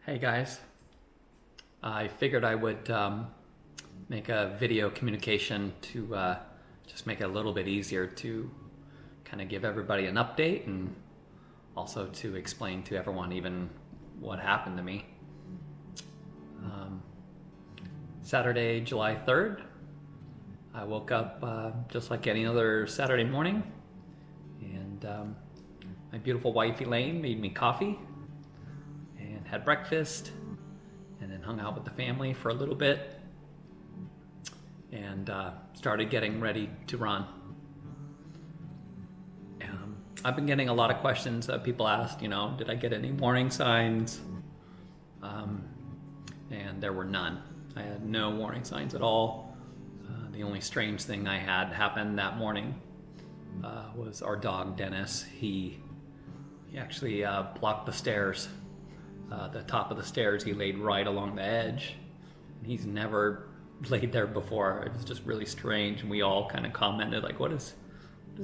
Hey guys, I figured I would make a video communication to just make it a little bit easier to kind of give everybody an update and also to explain to everyone even what happened to me. Saturday, July 3rd, I woke up just like any other Saturday morning, and my beautiful wife Elaine made me coffee and had breakfast and then hung out with the family for a little bit and started getting ready to run. I've been getting a lot of questions. People asked, did I get any warning signs? And there were none. I had no warning signs at all. The only strange thing I had happen that morning was our dog Dennis. He actually blocked the stairs. The top of the stairs, he laid right along the edge. He's never laid there before. It was just really strange, and we all kind of commented like, what is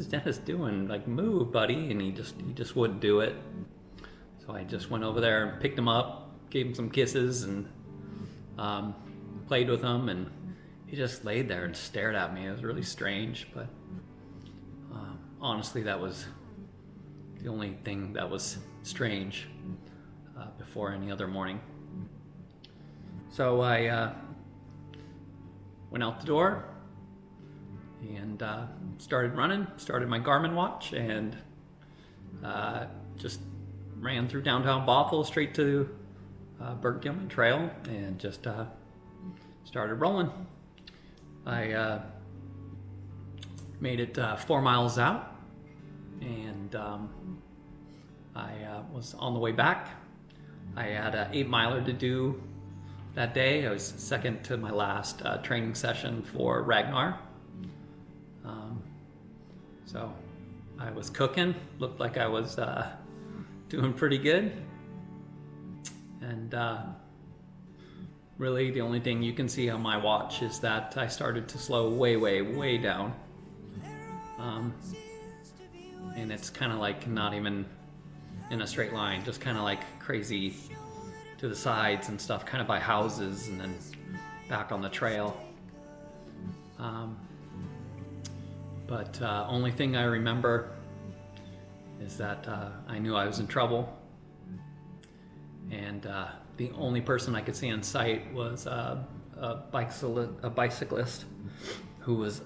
Dennis doing? Like, move, buddy. And he just wouldn't do it. So I just went over there and picked him up, gave him some kisses, and played with him, and he just laid there and stared at me. It was really strange, but honestly, that was the only thing that was strange before any other morning. So I went out the door and started running, started my Garmin watch, and just ran through downtown Bothell straight to Burke Gilman Trail and just started rolling. I made it 4 miles out, and I was on the way back. I had an 8-miler to do that day. I was second to my last training session for RAGNAR. So I was cooking, looked like I was doing pretty good. And really the only thing you can see on my watch is that I started to slow way down. And it's kind of like not even in a straight line, just kind of like crazy to the sides and stuff, kind of by houses and then back on the trail. But only thing I remember is that I knew I was in trouble, and the only person I could see in sight was a bicyclist who was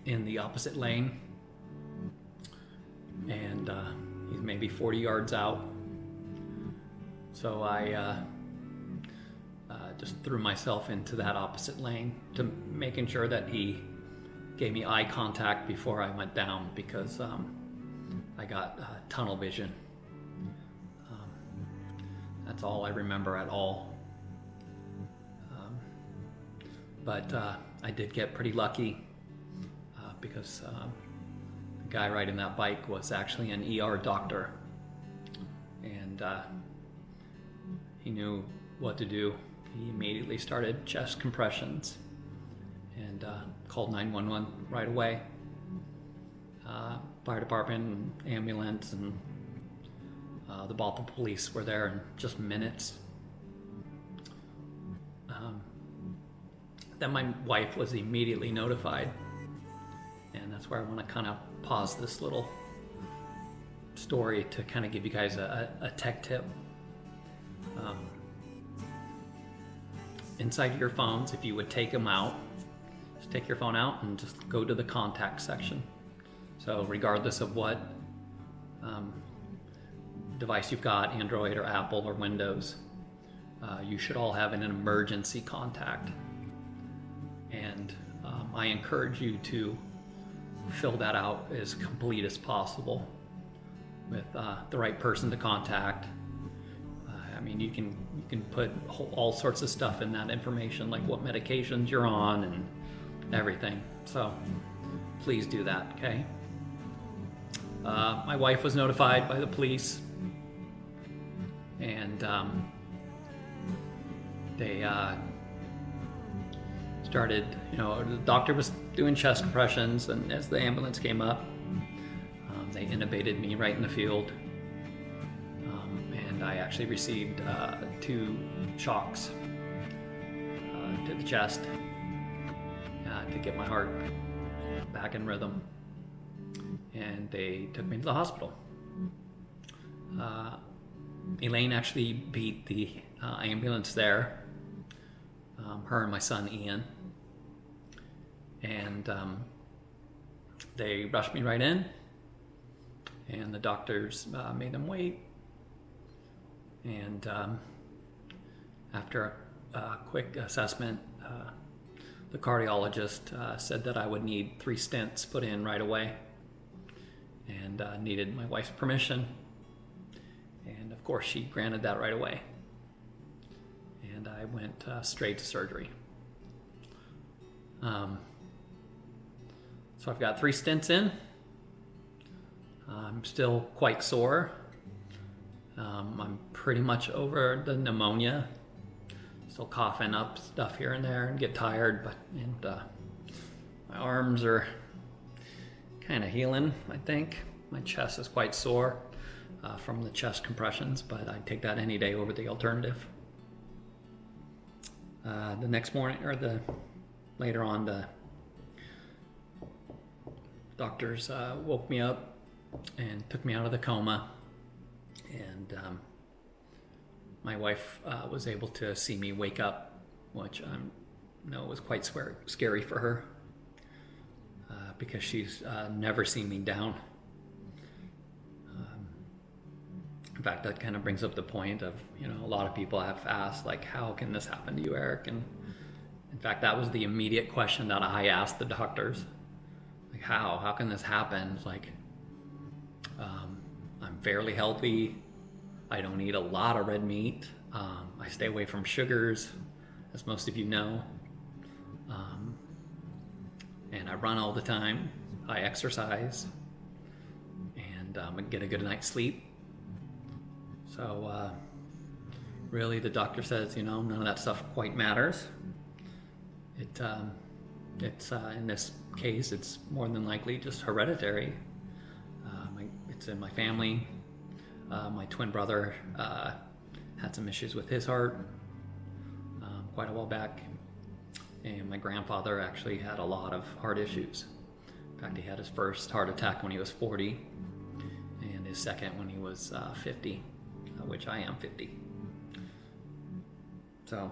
in the opposite lane, and he's maybe 40 yards out. So I just threw myself into that opposite lane, to making sure that he gave me eye contact before I went down, because I got tunnel vision. That's all I remember at all. But I did get pretty lucky because the guy riding that bike was actually an ER doctor, and he knew what to do. He immediately started chest compressions and called 911 right away. Fire department, and ambulance, and the Bothell police were there in just minutes. Then my wife was immediately notified, and that's where I want to kind of pause this little story to kind of give you guys a tech tip. Inside your phones, if you would take them out, just take your phone out and just go to the contact section. So regardless of what device you've got, Android or Apple or Windows, you should all have an emergency contact. And I encourage you to fill that out as complete as possible with the right person to contact. I mean, you can put all sorts of stuff in that information, like what medications you're on and everything. So please do that, okay? My wife was notified by the police, and they started, the doctor was doing chest compressions, and as the ambulance came up, they intubated me right in the field. And I actually received 2 shocks to the chest to get my heart back in rhythm, and they took me to the hospital. Elaine actually beat the ambulance there, her and my son Ian, and they rushed me right in, and the doctors made them wait, and after a quick assessment, the cardiologist said that I would need 3 stents put in right away, and needed my wife's permission, and of course she granted that right away, and I went straight to surgery. So I've got 3 stents in. I'm still quite sore. I'm pretty much over the pneumonia. Still coughing up stuff here and there and get tired, and my arms are kind of healing, I think. My chest is quite sore from the chest compressions, but I'd take that any day over the alternative. The next morning, later on, the doctors woke me up and took me out of the coma, and my wife was able to see me wake up, which I know was quite scary for her, because she's never seen me down. In fact, that kind of brings up the point of, a lot of people have asked, like, how can this happen to you, Eric? And in fact, that was the immediate question that I asked the doctors. Like, how can this happen? Like, I'm fairly healthy. I don't eat a lot of red meat. I stay away from sugars, as most of you know. And I run all the time. I exercise, and I get a good night's sleep. So really, the doctor says, none of that stuff quite matters. It's in this case, it's more than likely just hereditary. It's in my family. My twin brother had some issues with his heart quite a while back, and my grandfather actually had a lot of heart issues. In fact, he had his first heart attack when he was 40, and his second when he was 50, which I am 50. So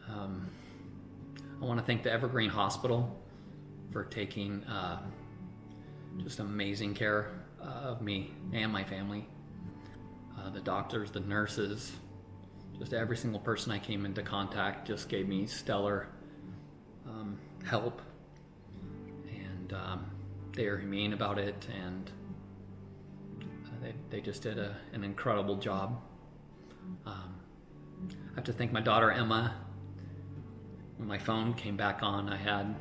I want to thank the Evergreen Hospital for taking just amazing care of me and my family. The doctors, the nurses, just every single person I came into contact just gave me stellar help, and they are humane about it, and they just did an incredible job. I have to thank my daughter Emma. When my phone came back on, I had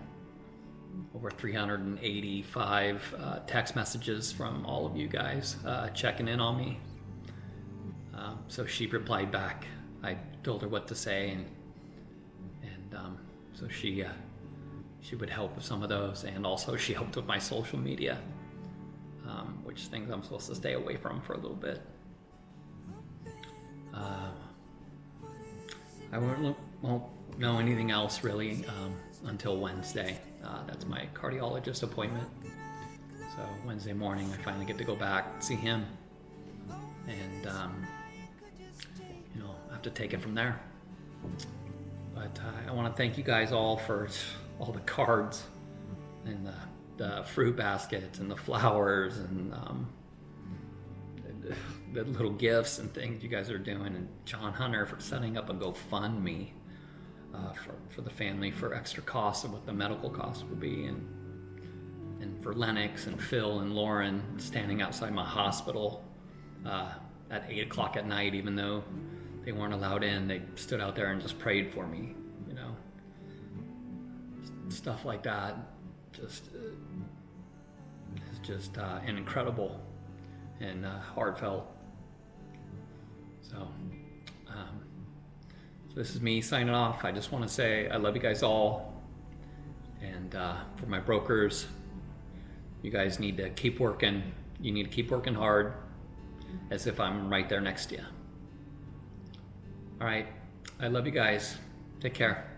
over 385 text messages from all of you guys checking in on me. So she replied back. I told her what to say, and so she would help with some of those, and also she helped with my social media, which things I'm supposed to stay away from for a little bit. I won't know anything else really until Wednesday. That's my cardiologist appointment. So Wednesday morning I finally get to go back and see him, and I have to take it from there. But I want to thank you guys all for all the cards and the fruit baskets and the flowers and the little gifts and things you guys are doing, and John Hunter for setting up a GoFundMe for the family for extra costs of what the medical costs will be, and for Lennox and Phil and Lauren standing outside my hospital at 8 o'clock at night, even though they weren't allowed in. They stood out there and just prayed for me, stuff like that. It's just incredible and heartfelt. So this is me signing off. I just want to say I love you guys all, and for my brokers, you guys need to keep working. You need to keep working hard. as if I'm right there next to you. All right, I love you guys. Take care.